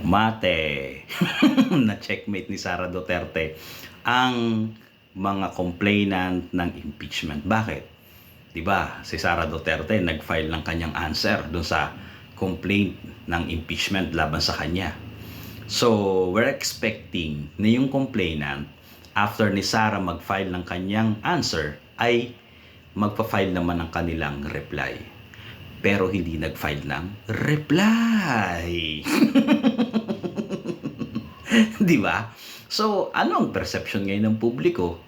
Mate, na checkmate ni Sara Duterte ang mga complainant ng impeachment. Bakit? 'Di ba? Si Sara Duterte nag-file ng kanyang answer dun sa complaint ng impeachment laban sa kanya. So, we're expecting na yung complainant after ni Sara mag-file ng kanyang answer ay magpa-file naman ng kanilang reply. Pero hindi nag-file ng reply. Di ba? So, ano ang perception ngayon ng publiko?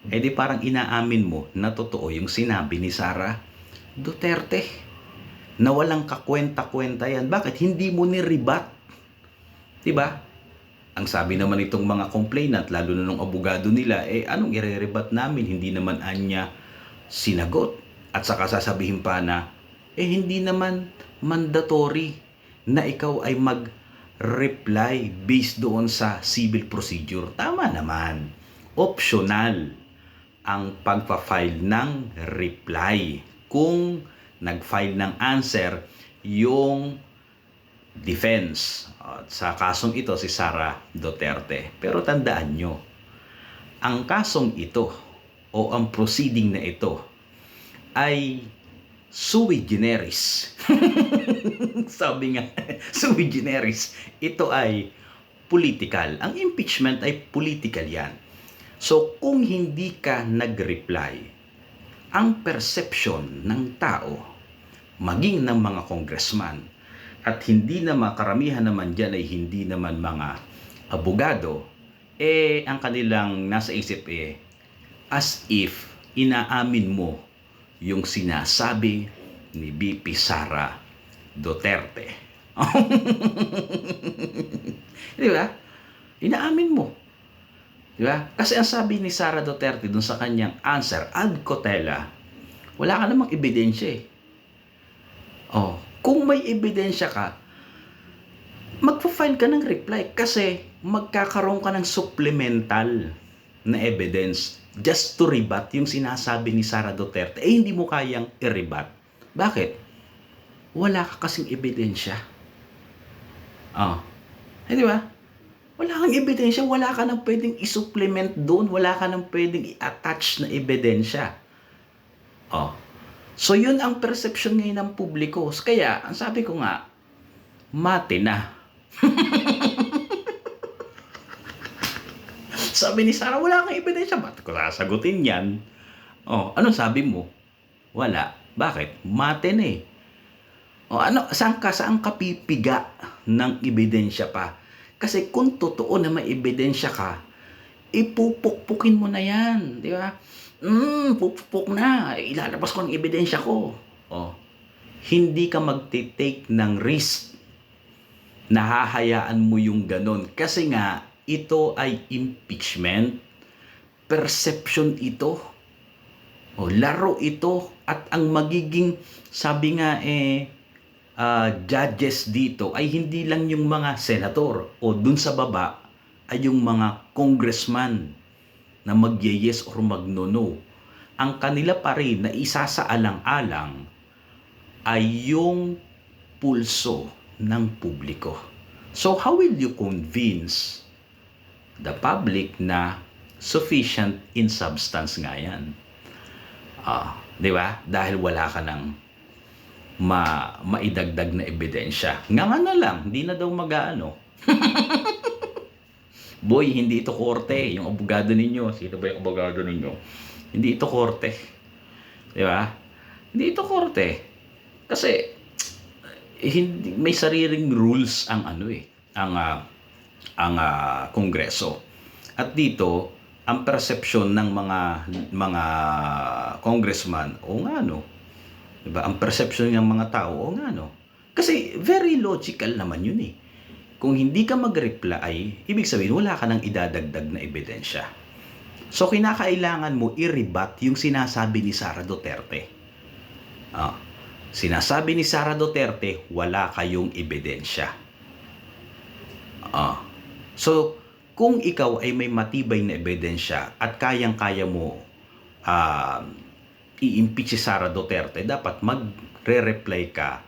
Eh di parang inaamin mo na totoo yung sinabi ni Sara Duterte. Na walang kakwenta-kwenta yan. Bakit? Hindi mo ni-rebut. Di ba? Ang sabi naman itong mga complainant, lalo na nung abogado nila, eh anong i-rebut namin? Hindi naman anya sinagot. At saka sasabihin pa na, eh hindi naman mandatory na ikaw ay mag-reply based doon sa civil procedure. Tama naman. Optional ang pagpa-file ng reply kung nag-file ng answer yung defense. At sa kasong ito si Sara Duterte. Pero tandaan nyo, ang kasong ito o ang proceeding na ito ay sui generis. Sabi nga, sui generis. Ito ay political. Ang impeachment ay political yan. So, kung hindi ka nag-reply, ang perception ng tao, maging ng mga congressman, at hindi na makaramihan naman dyan ay hindi naman mga abogado, eh, ang kanilang nasa isip as if inaamin mo yung sinasabi ni VP Sara Duterte. Di ba? Inaamin mo. Di ba? Kasi ang sabi ni Sara Duterte dun sa kanyang answer, ad cautela, wala ka namang ebidensya eh. Oh, kung may ebidensya ka, magpa-file ka ng reply kasi magkakaroon ka ng supplemental na evidence just to rebut yung sinasabi ni Sara Duterte. Eh, hindi mo kayang i-rebut. Bakit? Wala ka kasing ebidensya. Oh. Eh, di ba? Wala kang ebidensya, wala ka nang pwedeng i-supplement doon, wala ka nang pwedeng i-attach na ebidensya. Oh. So, yun ang perception ngayon ng publiko. Kaya, ang sabi ko nga, mate na. Sabi ni Sara, wala kang ebidensya. Ba't ko sasagutin yan? Oh, anong sabi mo? Wala. Bakit? Mate na eh. O ano, saan ka pipiga ng ebidensya pa? Kasi kung totoo na may ebidensya ka, ipupukpukin mo na yan, di ba? Pupuk na, ilalabas ko ang ebidensya ko. Oh, hindi ka magte-take ng risk. Nahahayaan mo yung ganon. Kasi nga, ito ay impeachment. Perception ito. O, laro ito. At ang magiging, sabi nga judges dito ay hindi lang yung mga senator o dun sa baba ay yung mga congressman na mag-yes or mag-no. Ang kanila pa rin na isasaalang-alang ay yung pulso ng publiko. So how will you convince the public na sufficient in substance nga yan? Di ba? Dahil wala ka ng maidagdag na ebidensya. Nga na lang, hindi na daw mag-aano. Boy, hindi ito korte. Yung abogado ninyo, sino ba yung abogado ninyo? Hindi ito korte. Di ba? Hindi ito korte. Kasi, hindi, may sariling rules ang Kongreso. At dito, ang perception ng mga congressman, o nga no, diba? Ang perception ng mga tao, o nga no. Kasi very logical naman yun eh. Kung hindi ka mag-reply, ibig sabihin wala ka nang idadagdag na ebidensya. So kinakailangan mo i-rebut yung sinasabi ni Sara Duterte. Sinasabi ni Sara Duterte, wala kayong ebidensya. So, kung ikaw ay may matibay na ebidensya at kayang-kaya mo i-impeach si Sara Duterte, dapat magre-reply ka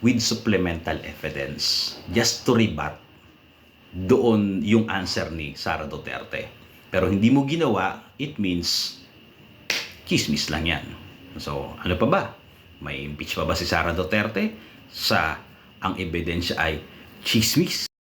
with supplemental evidence just to rebut doon yung answer ni Sara Duterte. Pero hindi mo ginawa, it means chismis lang yan. So, ano pa ba? May impeach pa ba si Sara Duterte? Ang ebidensya ay chismis.